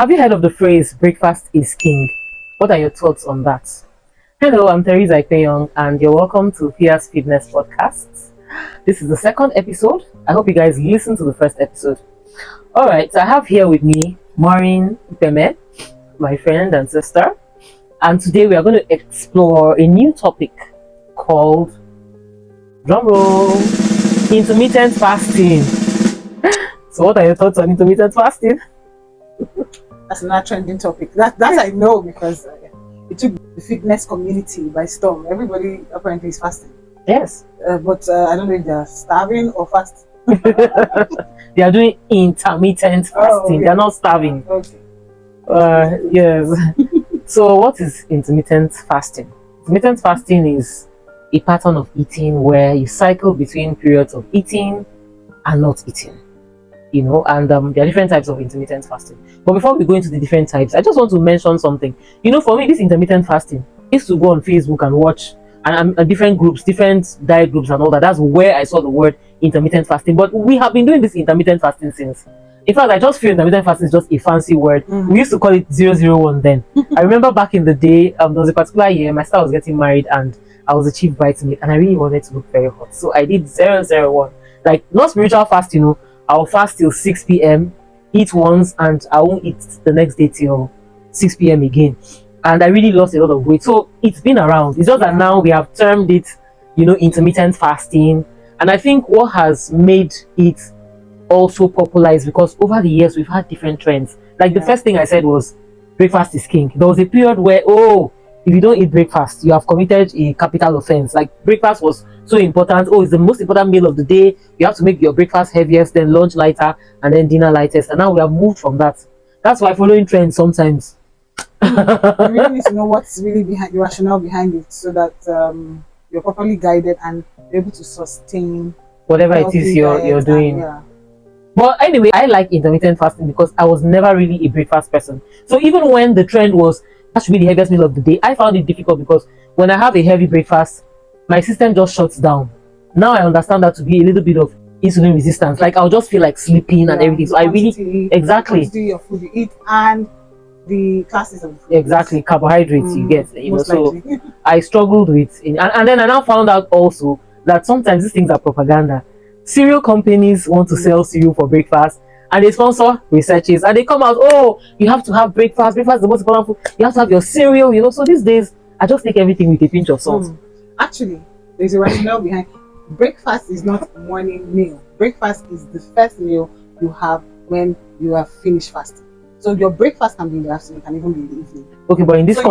Have you heard of the phrase breakfast is king? What are your thoughts on that? Hello, I'm Teresa Ikpeyong, and you're welcome to Pia's Fitness Podcast. This is the second episode. I hope you guys listened to the first episode. Alright, so I have here with me Maureen Ipeme, my friend and sister, and today we are going to explore a new topic called, drumroll, intermittent fasting. So what are your thoughts on intermittent fasting? That's another trending topic. That I know because it took the fitness community by storm. Everybody apparently is fasting. Yes. But I don't know if they're starving or fasting. They are doing intermittent fasting. Yeah. They're not starving. Okay. Yes. So what is intermittent fasting? Intermittent fasting is a pattern of eating where you cycle between periods of eating and not eating. You know, and there are different types of intermittent fasting. But before we go into the different types, I just want to mention something. You know, for me, this intermittent fasting is to go on Facebook and watch and different groups, different diet groups and all that. That's where I saw the word intermittent fasting. But we have been doing this intermittent fasting since. In fact, I just feel intermittent fasting is just a fancy word. We used to call it 001 then. I remember back in the day, there was a particular year, my sister was getting married and I was a chief bridesmaid and I really wanted to look very hot. So I did 001. Like, not spiritual fast, you know. I'll fast till 6 p.m., eat once, and I won't eat the next day till 6 p.m. again. And I really lost a lot of weight. So it's been around. It's just that now we have termed it, you know, intermittent fasting. And I think what has made it also popular is because over the years we've had different trends. Like the first thing I said was breakfast is king. There was a period where, if you don't eat breakfast, you have committed a capital offense. Like breakfast was so important. It's the most important meal of the day. You have to make your breakfast heaviest, then lunch lighter, and then dinner lightest. And now we have moved from that. That's why following trends sometimes. You really need to know what's really behind the rationale behind it, so that you're properly guided and you're able to sustain whatever it is you're doing. But anyway, I like intermittent fasting because I was never really a breakfast person. So even when the trend was that should be the heaviest meal of the day, I found it difficult because when I have a heavy breakfast, my system just shuts down. Now I understand that to be a little bit of insulin resistance. Like I'll just feel like sleeping and everything. So I really exactly your food you eat and the classes of food. Exactly, carbohydrates you get. You know, so likely. I struggled with it. And then I now found out also that sometimes these things are propaganda. Cereal companies want to sell cereal for breakfast and they sponsor researches and they come out, you have to have breakfast. Breakfast is the most important food. You have to have your cereal, you know. So these days I just take everything with a pinch of salt. Actually, there's a rationale behind breakfast is not a morning meal. Breakfast is the first meal you have when you have finished fasting. So your breakfast can be in the afternoon, can even be in the evening. Okay, but in this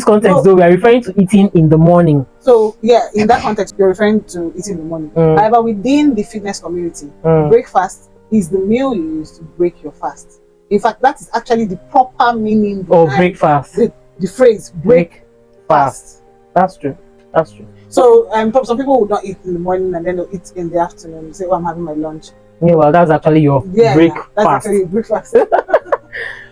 context, though, we are referring to eating in the morning. So yeah, in that context, you're referring to eating in the morning. However, within the fitness community, breakfast is the meal you use to break your fast. In fact, that is actually the proper meaning of breakfast. The phrase break fast. That's true. That's true. So some people would not eat in the morning and then they'll eat in the afternoon. Say, I'm having my lunch. Yeah, well, that's actually your breakfast. That's actually breakfast.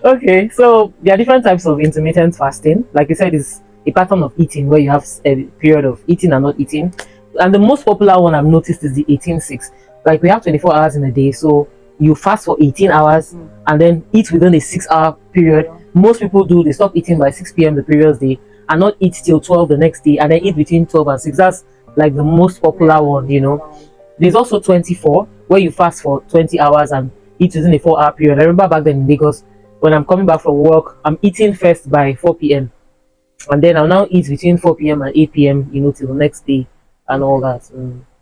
Okay, so there are different types of intermittent fasting. Like you said, it's a pattern of eating where you have a period of eating and not eating. And the most popular one I've noticed is the 18-6. Like we have 24 hours in a day, so you fast for 18 hours and then eat within a 6-hour period. Most people do, they stop eating by 6 p.m. the previous day and not eat till 12 the next day and then eat between 12 and 6. That's like the most popular one, you know. There's also 24 where you fast for 20 hours and eat within a 4-hour period. I remember back then in Lagos, when I'm coming back from work, I'm eating first by 4 p.m. and then I'll now eat between 4 p.m. and 8 p.m. you know, till the next day and all that.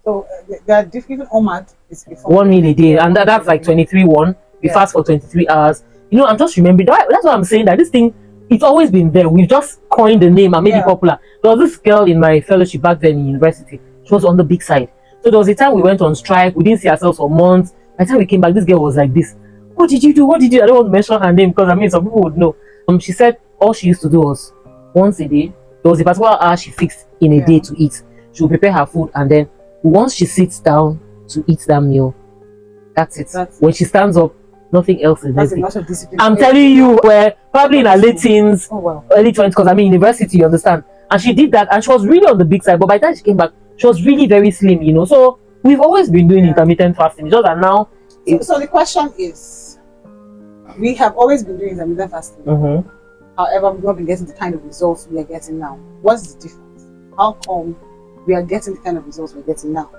So there are different OMAD is 1 meal a day, and that's like 23-1. We fast for 23 hours. You know, I'm just remembering that's why I'm saying that this thing, it's always been there. We've just coined the name and made it popular. There was this girl in my fellowship back then in university. She was on the big side. So there was a time we went on strike. We didn't see ourselves for months. By the time we came back, this girl was like this. What did you do? What did you do? I don't want to mention her name because I mean some people would know. She said all she used to do was once a day. There was a particular hour she fixed in a day to eat. She would prepare her food and then once she sits down to eat that meal, that's it. When she stands up, nothing else is necessary. I'm telling you, we're probably in her late teens, early 20s, because I'm in university, you understand? And she did that and she was really on the big side. But by the time she came back, she was really very slim, you know. So we've always been doing intermittent fasting. It's just that now. So the question is, we have always been doing intermittent fasting. Mm-hmm. However, we've not been getting the kind of results we are getting now. What's the difference? How come we are getting the kind of results we're getting now?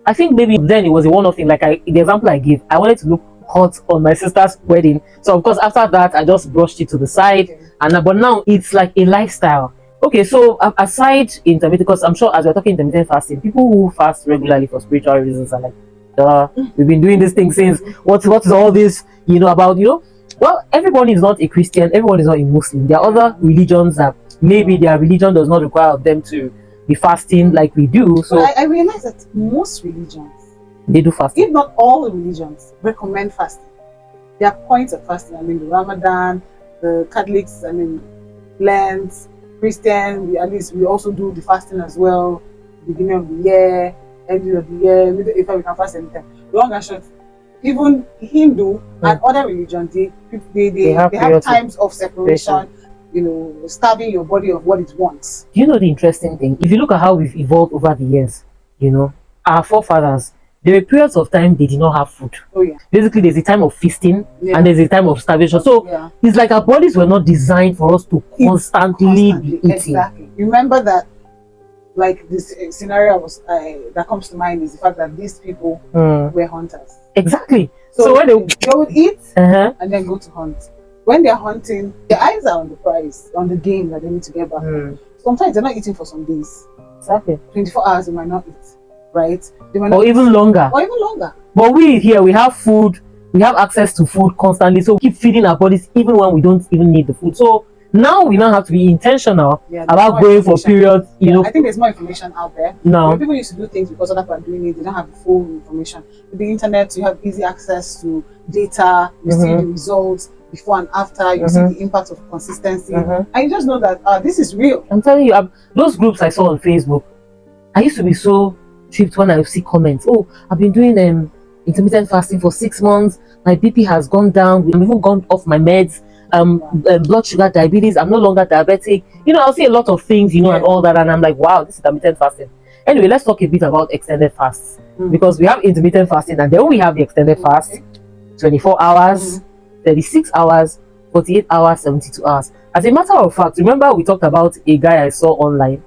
I think maybe then it was a one-off thing. Like the example I gave, I wanted to look hot on my sister's wedding. So of course, after that, I just brushed it to the side. Okay. But now it's like a lifestyle. Okay, so aside intermittent, because I'm sure as we're talking intermittent fasting, people who fast regularly for spiritual reasons are like, we've been doing this thing since. What is all this? About Well, everyone is not a Christian. Everyone is not a Muslim. There are other religions that maybe their religion does not require them to be fasting like we do. So I realize that most religions, they do fasting. if not all the religions, recommend fasting. There are points of fasting. I mean, the Ramadan, the Catholics, I mean, Lent, Christian, at least we also do the fasting as well. Beginning of the year, ending of the year, if we can fast anytime. Long and short, even Hindu and other religions, they have times of separation, starving your body of what it wants. Do you know the interesting thing? If you look at how we've evolved over the years, our forefathers, there were periods of time they did not have food. Oh yeah. Basically, there's a time of feasting and there's a time of starvation. So it's like our bodies were not designed for us to constantly be eating. Exactly. Remember that, like this scenario that comes to mind is the fact that these people were hunters. Exactly. So when they would eat and then go to hunt. When they're hunting, their eyes are on the prize, on the game that they need to get back. Sometimes they're not eating for some days. Exactly. 24 hours they might not eat. Right? Or even longer. But we here, we have food, we have access to food constantly, so we keep feeding our bodies even when we don't even need the food. So now we now have to be intentional about going for periods. I think there's more information out there. Now people used to do things because other people are doing it, they don't have the full information. With the internet, you have easy access to data, you see the results before and after, you see the impact of consistency, and you just know that this is real. I'm telling you, those groups I saw on Facebook, I used to be so tripped when I see comments. Oh, I've been doing intermittent fasting for 6 months. My BP has gone down. I've even gone off my meds. Blood sugar, diabetes. I'm no longer diabetic. I'll see a lot of things, and all that, and I'm like, wow, this is intermittent fasting. Anyway, let's talk a bit about extended fasts because we have intermittent fasting, and then we have the extended fast: 24 hours, 36 hours, 48 hours, 72 hours. As a matter of fact, remember we talked about a guy I saw online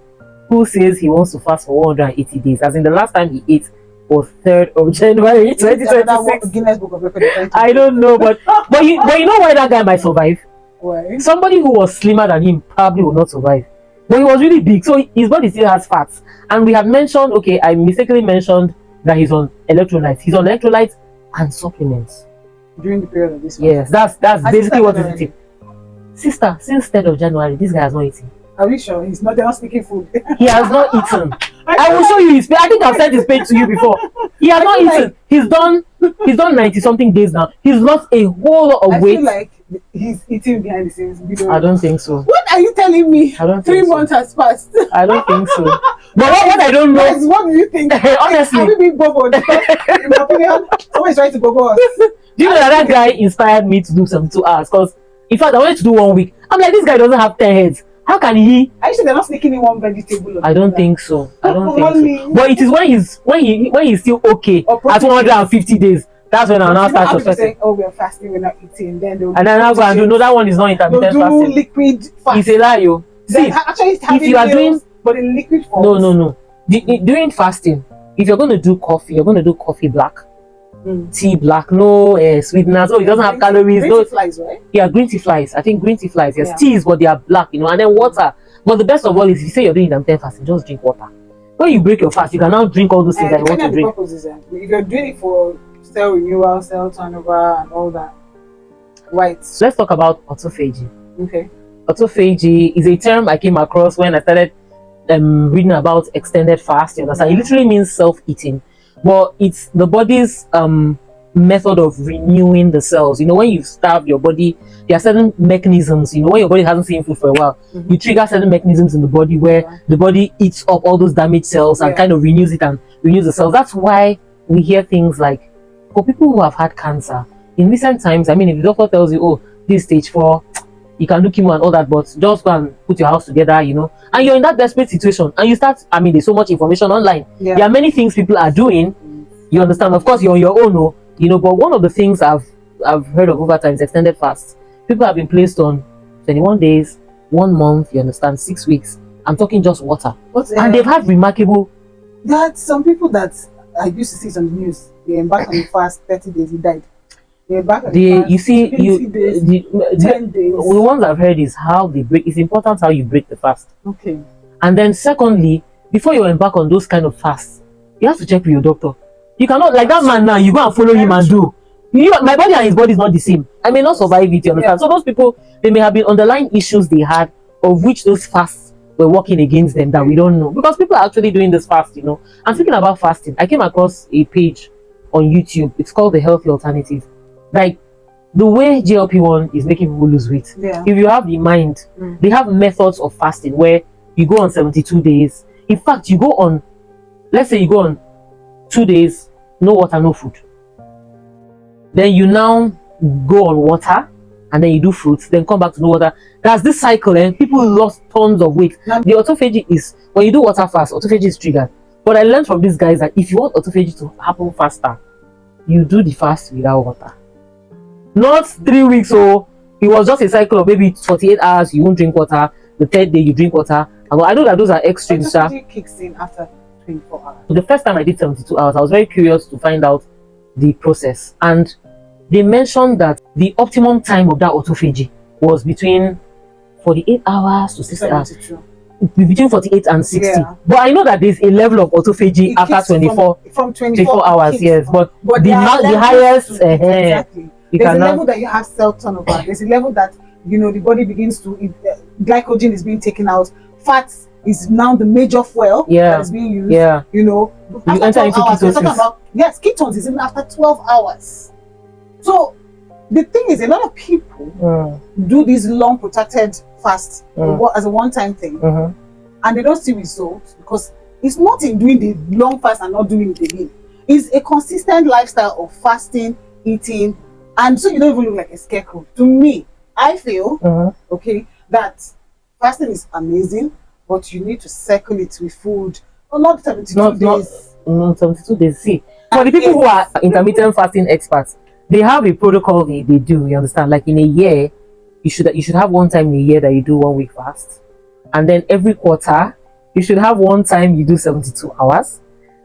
who says he wants to fast for 180 days, as in the last time he ate was 3rd of January 2026. Guinness Book of Records. I don't know, but you know why that guy might survive? Why? Somebody who was slimmer than him probably will not survive. But he was really big, so his body still has fats. And we had mentioned, I mistakenly mentioned that he's on electrolytes. He's on electrolytes and supplements. During the period of this fast. Yes, that's basically what he's eating. Sister, since 3rd of January, this guy has not eaten. Are we sure he's not? They're not speaking food. He has not eaten. I will show you his page. I think I've sent his page to you before. He has not eaten. He's done 90 something days now. He's lost a whole lot of weight. I feel like he's eating behind the scenes. I don't think so. What are you telling me? I don't think 3 months has passed. I don't think so. But what I don't know is, what do you think? Honestly, are we being boboed? In my opinion, someone is trying to bobo us. Do you know that guy inspired me to do 72 hours? Because in fact, I wanted to do 1 week. I'm like, this guy doesn't have 10 heads. How can he? Are you sure they're not sneaking in one vegetable? I don't think so. I don't think so. But it is when he's still okay at 150 days. That's when I'll now start suspecting. Oh, we're fasting, we're not eating. Then I'll go and do. No, that one is not intermittent fasting. Liquid fast. It's a lie, yo. See, if you are doing, but in liquid form. No. During fasting, if you're going to do coffee, you're going to do coffee black. Tea black, no sweeteners. Oh, it doesn't have calories. Green tea flies, right? Yeah, green tea flies. I think green tea flies. Yes, teas, but they are black, and then water. But the best of all is, if you say you're doing intermittent fasting, just drink water. When you break your fast, you can now drink all those things that you want to drink. If you're doing it for cell renewal, cell turnover, and all that, right? So let's talk about autophagy. Okay. Autophagy is a term I came across when I started reading about extended fasting. It literally means self-eating. But it's the body's method of renewing the cells. When you starve your body, there are certain mechanisms. When your body hasn't seen food for a while, you trigger certain mechanisms in the body where the body eats up all those damaged cells and kind of renews it and renews the cells. That's why we hear things like, for people who have had cancer, in recent times, if the doctor tells you, oh, this is stage 4, you can do chemo and all that, but just go and put your house together, and you're in that desperate situation, and you start, there's so much information online. There are many things people are doing, you understand? Of course, you're on your own, but one of the things I've I've heard of over times, extended fasts. People have been placed on 21 days, 1 month, you understand, 6 weeks. I'm talking just water. And they've had remarkable. There are some people that I used to see on the news. They embarked on the fast 30 days, he died. They embarked on the fast You see, 20 days, 10 days. the ones I've heard is how they break. It's important how you break the fast. Okay. And then secondly, before you embark on those kind of fasts, you have to check with your doctor. You cannot, like that man now, you go and follow him and do. My body and his body is not the same. I may not survive it, you understand? So those people, they may have been underlying issues they had, of which those fasts were working against them that we don't know. Because people are actually doing this fast, you know. I'm speaking about fasting. I came across a page on YouTube. It's called The Healthy Alternative. Like, the way GLP-1 is making people lose weight. Yeah. If you have the mind, they have methods of fasting where you go on 72 days. In fact, you go on, let's say you go on 2 days, no water, no food. Then you now go on water, and then you do fruits, then come back to no water. That's this cycle, and people lost tons of weight. Now, the autophagy is, when you do water fast, autophagy is triggered. But I learned from these guys that if you want autophagy to happen faster, you do the fast without water. Not 3 weeks, so it was just a cycle of maybe 48 hours, you won't drink water. The third day, you drink water. And I know that those are extremes. Autophagy kicks in after 24 hours. The first time I did 72 hours, I was very curious to find out the process. And they mentioned that the optimum time of that autophagy was between 48 hours to 60 hours. Between 48 and 60. Yeah. But I know that there's a level of autophagy after 24 hours, yes. But the highest, exactly. There's a level that you have cell turnover. There's a level that, you know, the body begins to, glycogen is being taken out. Fats is now the major fuel that is being used. Yeah. You know, you enter into ketosis. Yes, ketones is even after 12 hours. So the thing is, a lot of people do these long protracted fasts as a one-time thing, and they don't see results because it's not in doing the long fast and not doing it again. It's a consistent lifestyle of fasting, eating, and so you don't even look like a scarecrow. To me, I feel okay that fasting is amazing, but you need to circle it with food. Well, not 72 days. Not 72 days. See, for the people who are intermittent fasting experts, they have a protocol they do, you understand? Like in a year, you should have one time in a year that you do 1 week fast. And then every quarter, you should have one time you do 72 hours.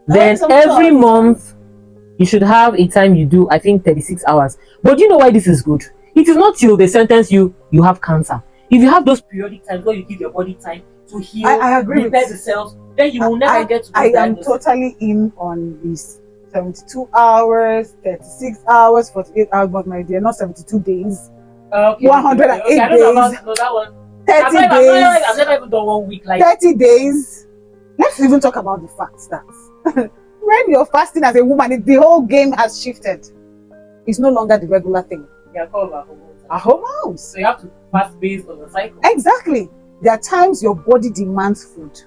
Then every month, you should have a time you do, I think, 36 hours. But do you know why this is good? It is not till they sentence you have cancer. If you have those periodic times where you give your body time to heal, I agree, repair the cells, then you will never get to I am totally in on this. 72 hours, 36 hours, 48 hours, but my dear, not 72 days. 108 days. I don't know about that one. 30 days. I've never even done 1 week like 30 days. Let's even talk about the fact that when you're fasting as a woman, the whole game has shifted. It's no longer the regular thing. Yeah, called a hormones. A hormones. So you have to fast based on the cycle. Exactly. There are times your body demands food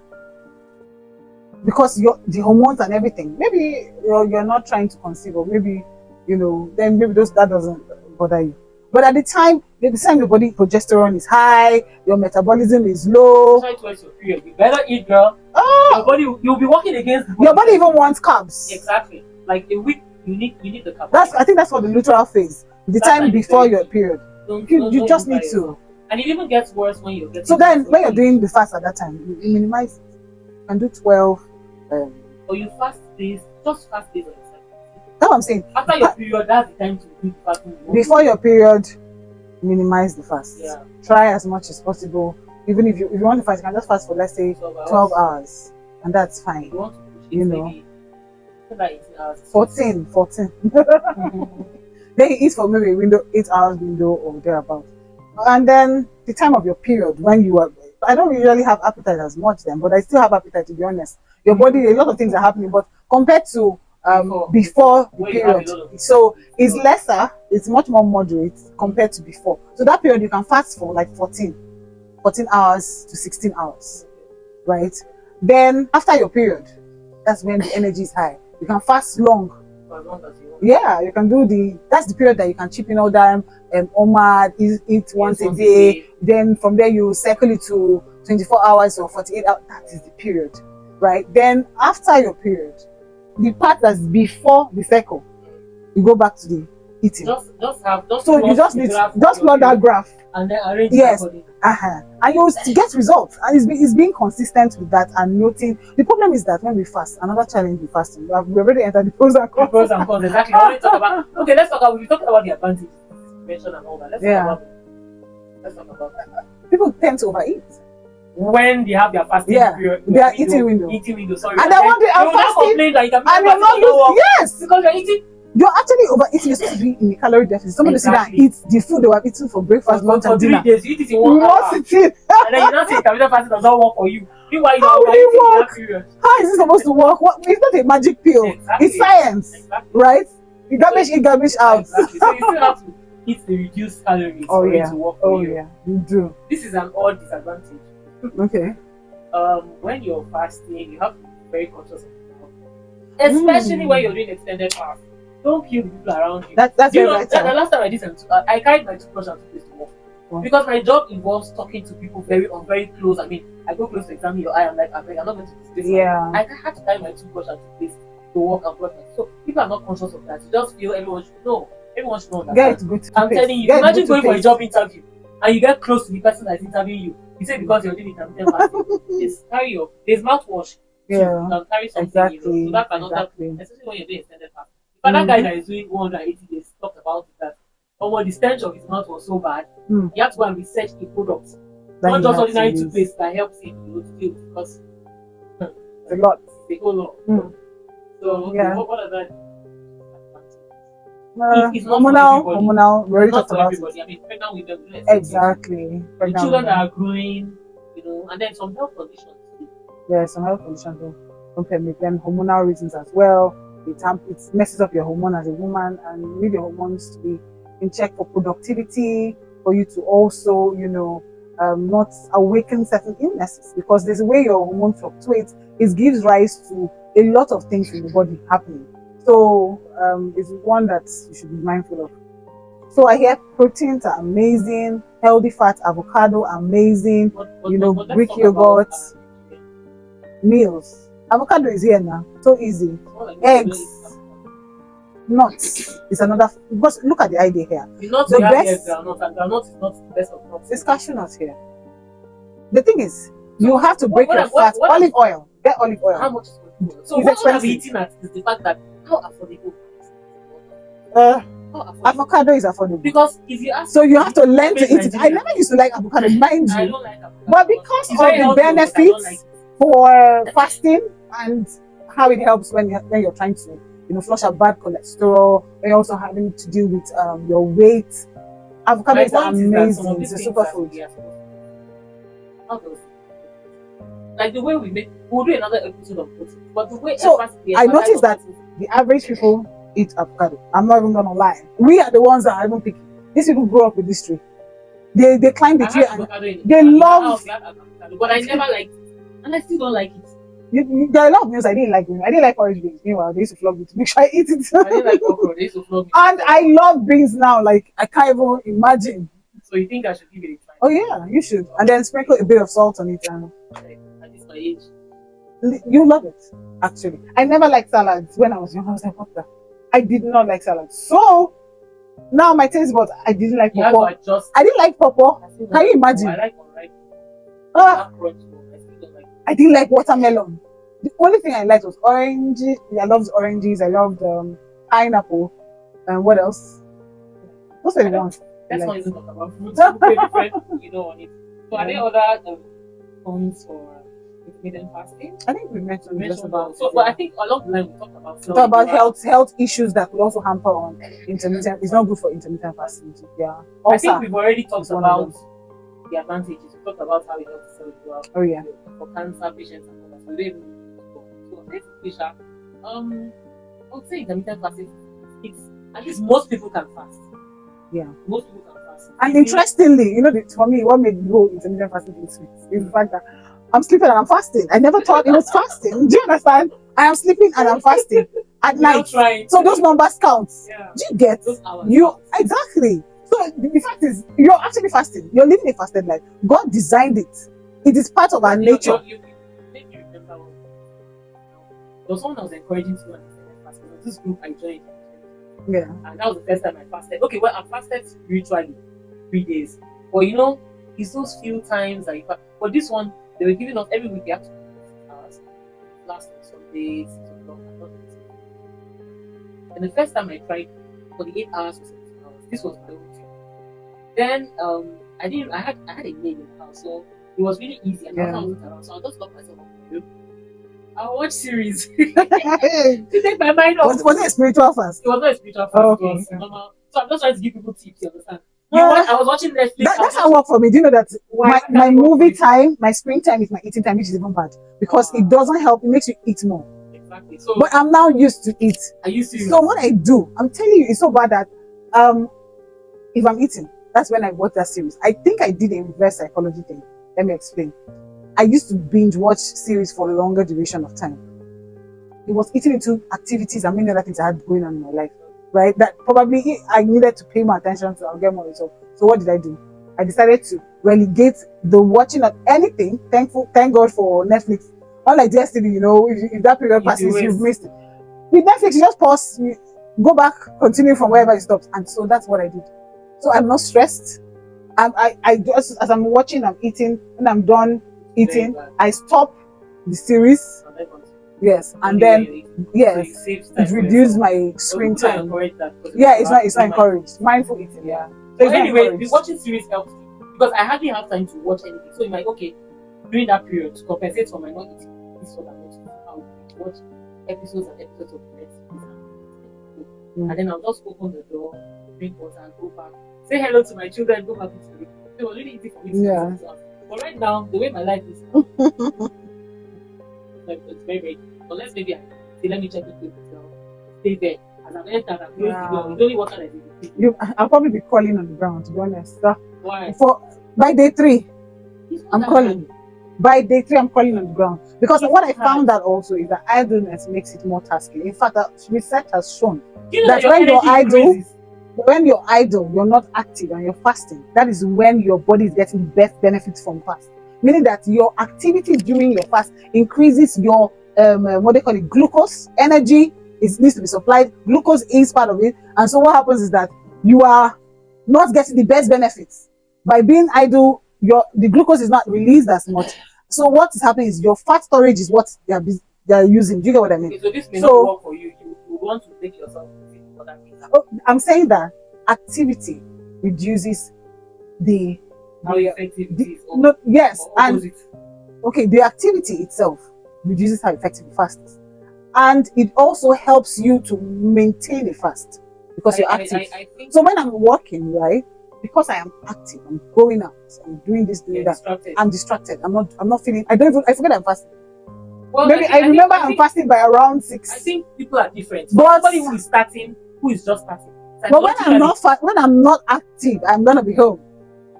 because the hormones and everything. Maybe you're not trying to conceive, or maybe then maybe that doesn't bother you. But at the time your body progesterone is high, your metabolism is low. Try twice your period. You better eat, girl. Your body, you'll be working against the body. Your body even wants carbs. Exactly. Like a week, you need the carbs. I think that's for the luteal phase. The time before your period. You just need to. And it even gets worse when you're getting. So then, when you're doing the fast at that time, you minimize it. You can do 12. Or you fast days, just fast days on yourself. That's what I'm saying. After your period, that's the time to do fasting. Before your period, minimize the fast. Yeah. Try as much as possible. Even if you want to fast, you can just fast for, let's say, 12 hours. And that's fine. You want to push it, maybe 18 hours. 14. Then you eat for maybe a 8 hours window or thereabout. And then the time of your period, when you are, I don't usually have appetite as much then, but I still have appetite, to be honest. Your body, a lot of things are happening, but compared to before the period, so it's lesser, it's much more moderate compared to before. So that period you can fast for like 14 hours to 16 hours, right? Then after your period, that's when the energy is high. You can fast long. Yeah, you can do that's the period that you can chip in all that OMAD, eat once a day. Then from there you cycle it to 24 hours or 48 hours. That is the period, right? Then after your period, the part that's before the cycle, you go back to the eating. Just have just So you plot just the need graph just of plot your that graph. and then arrange it Yes. accordingly. And you will get results. And it's being consistent with that and noting. The problem is that when we fast, another challenge with fasting, we already entered the pros and The cons. pros and cons, exactly. I want to talk about okay, let's talk about we talked about the advantages, prevention and all that. Let's talk about that. People tend to overeat. When they have their fasting period, their eating window. Eating window, sorry. And then one day I'm fasting, complain that you can and you're not using, yes, because you're eating. You're actually overeating. You're supposed to be in a calorie deficit. Somebody sit down and eat the food they were eating for breakfast, lunch, and dinner. 3 days, you eat it in 1 hour. And then you not say intermittent fasting does not work for you. Meanwhile, you are overeating in that period. How is it supposed to work? It's not a magic pill. Exactly. It's science, right? You garbage in, garbage out. Exactly. So you still have to eat the reduced calories for it to work for you. Yeah, you do. This is an odd disadvantage. Okay. When you're fasting, you have to be very conscious of it, especially when you're doing extended fast. Don't kill the people around you. That's you very know, vital. the last time I did I carried my toothbrush and toothpaste to work. Wow. Because my job involves talking to people very close. I mean, I go close to examine your eye. I'm like, I'm not going to do this. Yeah. I had to carry my toothbrush and toothpaste to work and brush. So people are not conscious of that. You just feel everyone should know. Everyone should know that. I'm telling you, imagine going for a job interview and you get close to the person that's interviewing you. You say because you're doing intermittent fasting, there's mouthwash. Yeah. You can carry something. Exactly. So that's another, especially when you're doing extended fasting. But that guy that is doing 180 days talked about it that the stench of his mouth was so bad, he had to go and research a product. Not just ordinary toothpaste that helps him to deal because it's a lot. It's a whole lot. So what are the it's not hormonal. We already talked about everybody. I mean, pregnant women. Exactly. The children that are growing, and then some health conditions too. Yeah, some health conditions don't permit them. Hormonal reasons as well. It messes up your hormone as a woman, and you need your hormones to be in check for productivity, for you to also, not awaken certain illnesses, because there's a way your hormone fluctuates. It gives rise to a lot of things in the body happening. So it's one that you should be mindful of. So I hear proteins are amazing, healthy fat, avocado amazing, Greek yogurt, meals. Avocado is here now, so easy. Eggs, nuts is another. Because look at the idea here. The best groundnut is not the best of nuts. It's cashew nuts here. The thing is, you have to break your fat. Olive oil. Get olive oil. How much is olive oil? So it's what I'm eating at is the fact that how affordable. Avocado is affordable. Because if you ask, so you have to learn to eat it. I never used to like avocado, mind you. I don't like avocado. But because of the benefits for fasting and how it helps when you're trying to flush out bad cholesterol, when you're also having to deal with your weight. Avocado is amazing. It's a superfood. Like the way we'll do another episode of protein. But the way I noticed that the average people eat avocado. I'm not even gonna lie. We are the ones that are even picky. These people grew up with this tree. They climb the tree and they love. But I never liked it, and I still don't like it. There are a lot of meals I didn't like. I didn't like orange beans. Meanwhile, they used to flog me to make sure I eat it. I didn't like okra. They used to flog me. And I love beans now. Like I can't even imagine. So you think I should give it a try? Oh yeah, you should. And then sprinkle a bit of salt on it. And at this my age, you love it. Actually, I never liked salads when I was young. I was like, what the? I did not like salads. So now my taste buds. I didn't like pawpaw. I didn't like pawpaw. Can you imagine? I like unripe. I didn't like watermelon. The only thing I liked was orange. I loved oranges. I loved pineapple. And what else? Those are the ones. Let's not even talk about fruits. Different, on it. So are there other cons for intermittent fasting? I think we mentioned just about. So, but I think along the line we talked about health issues that could also hamper on intermittent. It's not good for intermittent fasting. Yeah. I think we've already talked about the advantages. We talked about how it helps cell growth. Oh yeah. For cancer patients and all that. So basically, I would say intermittent fasting. It's at least most people can fast. Yeah. Most people can fast. And interestingly, for me, what made me go intermittent fasting is the fact that I'm sleeping and I'm fasting. I never thought it was fasting. Do you understand? I am sleeping and I'm fasting at night. So those numbers count. Yeah. Do you get? Those hours exactly. So the fact is, you're actually fasting. You're living a fasted life. God designed it. It is part of our nature. You make me remember there was someone that was encouraging to go and fast. This group I joined. Yeah. And that was the first time I fasted. Okay, well, I fasted spiritually 3 days. But you know, it's those few times that you fast. But this one, they were giving us every week, you have to do 6 hours. Last on Sunday, 6 o'clock, and not 8. And the first time I tried for the 8 hours or 7 hours, this was my own thing. Then I had a maid in the house, so it was really easy. And Yeah. I wasn't around, so I just locked myself up in my room. I'll watch series to take my mind off. Was it a spiritual fast? It was not a spiritual fast. Oh, It was okay. normal. So I'm just trying to give people tips. You understand? Uh, I was watching Netflix. That's how it worked for me. Do you know that Why my, can't my it work for movie you? time, my screen time is my eating time, which is even bad because it doesn't help. It makes you eat more. Exactly. So But I'm now used to it. I used to. So what I do, I'm telling you, it's so bad that if I'm eating, that's when I watch that series. I think I did a reverse psychology thing. Let me explain. I used to binge watch series for a longer duration of time. It was eating into activities and many other things I had going on in my life, right? That probably I needed to pay more attention to. I'll get more results. So what did I do? I decided to relegate the watching of anything. Thank God for Netflix. Unlike DSTV, you know, if that period passes, you've missed it. With Netflix, you just pause, you go back, continue from wherever you stopped, and so that's what I did. So I'm not stressed. I just, as I'm watching, I'm eating. When I'm done eating, I stop the series. Yes, and then yes, it reduces my screen time. Yeah, it's not encouraged. Mindful eating, yeah. So anyway, the watching series helps me because I hardly have time to watch anything. So you might okay during that period to compensate for my not eating. This is what I'm going to do. I'll watch episodes and episodes of the series and then I'll just open the door, drink water, and go back. Say hello to my children, go back into the room. It was really easy for me to do this. But right now, the way my life is, it's very, very. Unless maybe I say, let me check the hotel, stay there. As I've entered, I've closed the door. It's only water that is. I'll probably be calling on the ground, to be honest. Why? By day 3, I'm calling. By day 3, I'm calling on the ground. Because what I found out also is that idleness makes it more tasking. In fact, research has shown that when you're idle, you're not active and you're fasting, that is when your body is getting the best benefits from fast. Meaning that your activity during your fast increases your what they call it, glucose, energy. It needs to be supplied. Glucose is part of it. And so what happens is that you are not getting the best benefits. By being idle, the glucose is not released as much. So what is happening is your fat storage is what they are using. Do you get what I mean? Okay, so this may not work for you. You want to make yourself for that thing. I'm saying that activity reduces the how effective it is. Okay, the activity itself reduces how effective the fast is. And it also helps you to maintain a fast because you're active. So when I'm working, right, because I am active, I'm going out, I'm doing this, doing that. Distracted. I'm distracted. I'm not feeling. I forget I'm fasting. Well, maybe I remember I'm fasting by around 6. I think people are different. But somebody who is starting, who is just starting. But when I'm not active, I'm gonna be home.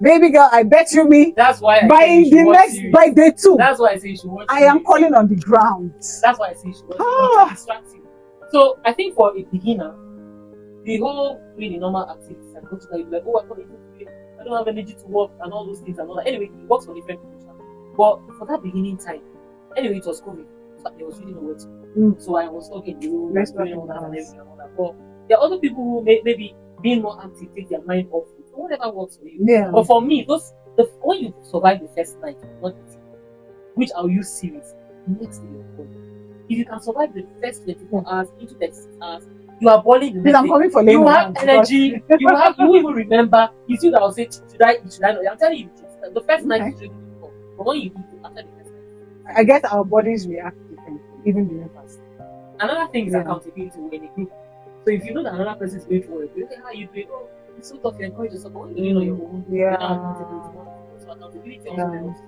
Baby girl, I bet you me. That's why by day 2. That's why I say you should watch. I am calling on the ground. That's why I say you should watch. Distract you. So I think for a beginner, the whole doing the normal activities and not like, oh, I don't have energy to work and all those things and all that. Anyway, it works for different people. But for that beginning time, anyway, it was COVID. So there was really no work. So I was talking in the room, doing all that and everything and all that. But there are other people who maybe being more active, take their mind off it. So whatever works for you. Yeah. But for me, when you survive the first night, not eating, which I'll use series, next day you're boiling. If you can survive the first 24 hours into 36 hours, you are boiling the next day. I'm coming for you have energy, you even remember, you see that I'll say, should I not? I'm telling you, the first night is really difficult. But when you eat after the first night, I guess our bodies react differently, even during fast. Another thing is accountability in a group. So if you know that another person is going through it, you say, how you doing? Oh, it's so tough, you encourage yourself, but when you know your own, you're not accountable. So accountability also helps.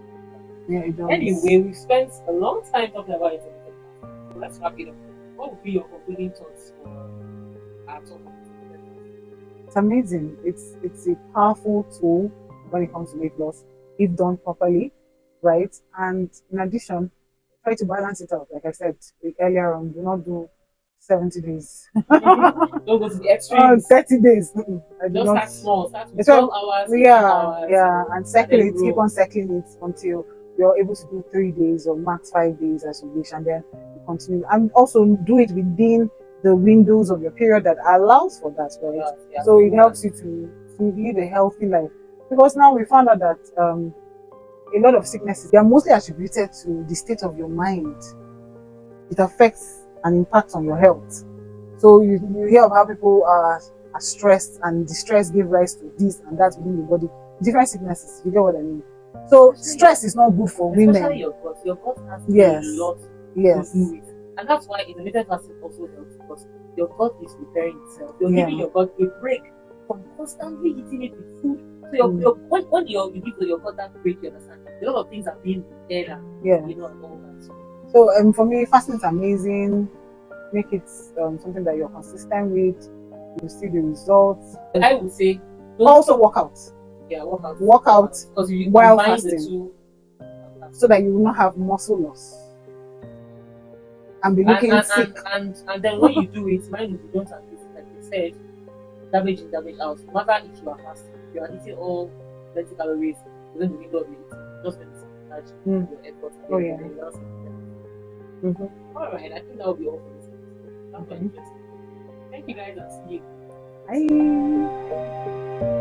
Yeah, it does. Anyway, we've spent a long time talking about intermittent fasting. So let's wrap it up. What would be your concluding thoughts for our talk on intermittent fasting? It's amazing. It's a powerful tool when it comes to weight loss, if done properly, right? And in addition, try to balance it out. Like I said earlier on, do not do 70 days. Don't go to the extremes. 30 days. Just start small. Start with 12 hours. Yeah, and cycle it. Keep on cycling it until you're able to do 3 days or max 5 days as you wish, and then you continue. And also do it within the windows of your period that allows for that, right? Yeah. So it helps you to live a healthy life. Because now we found out that a lot of sicknesses, they are mostly attributed to the state of your mind. It affects and impacts on your health. So you hear of how people are stressed, and the stress give rise to this and that within the body, different sicknesses. You get what I mean? So stress is not good for Especially women. your gut. Your gut has Yes. a lot Yes. to do with, and that's why intermittent fasting also helps, because your gut is repairing itself. You're Yeah. giving your gut a break from constantly eating it with food. So your when you give your gut that break, you understand, a lot of things are being repaired and Yeah. and all that. So for me, fasting is amazing. Make it something that you're consistent with. You see the results. I would say Also work out. Yeah, work out. Work out because you while combine fasting, the two, so that you will not have muscle loss and be looking sick. And then when you do it, mind you don't abuse it, like they said, damage in, damage out. No matter if you are fasting, if you are eating all plenty calories within the window of your eating, just when it's energy, your effort. Oh, yeah. Alright, I think that will be all for this episode. That was interesting. Thank you guys, and see you. Bye.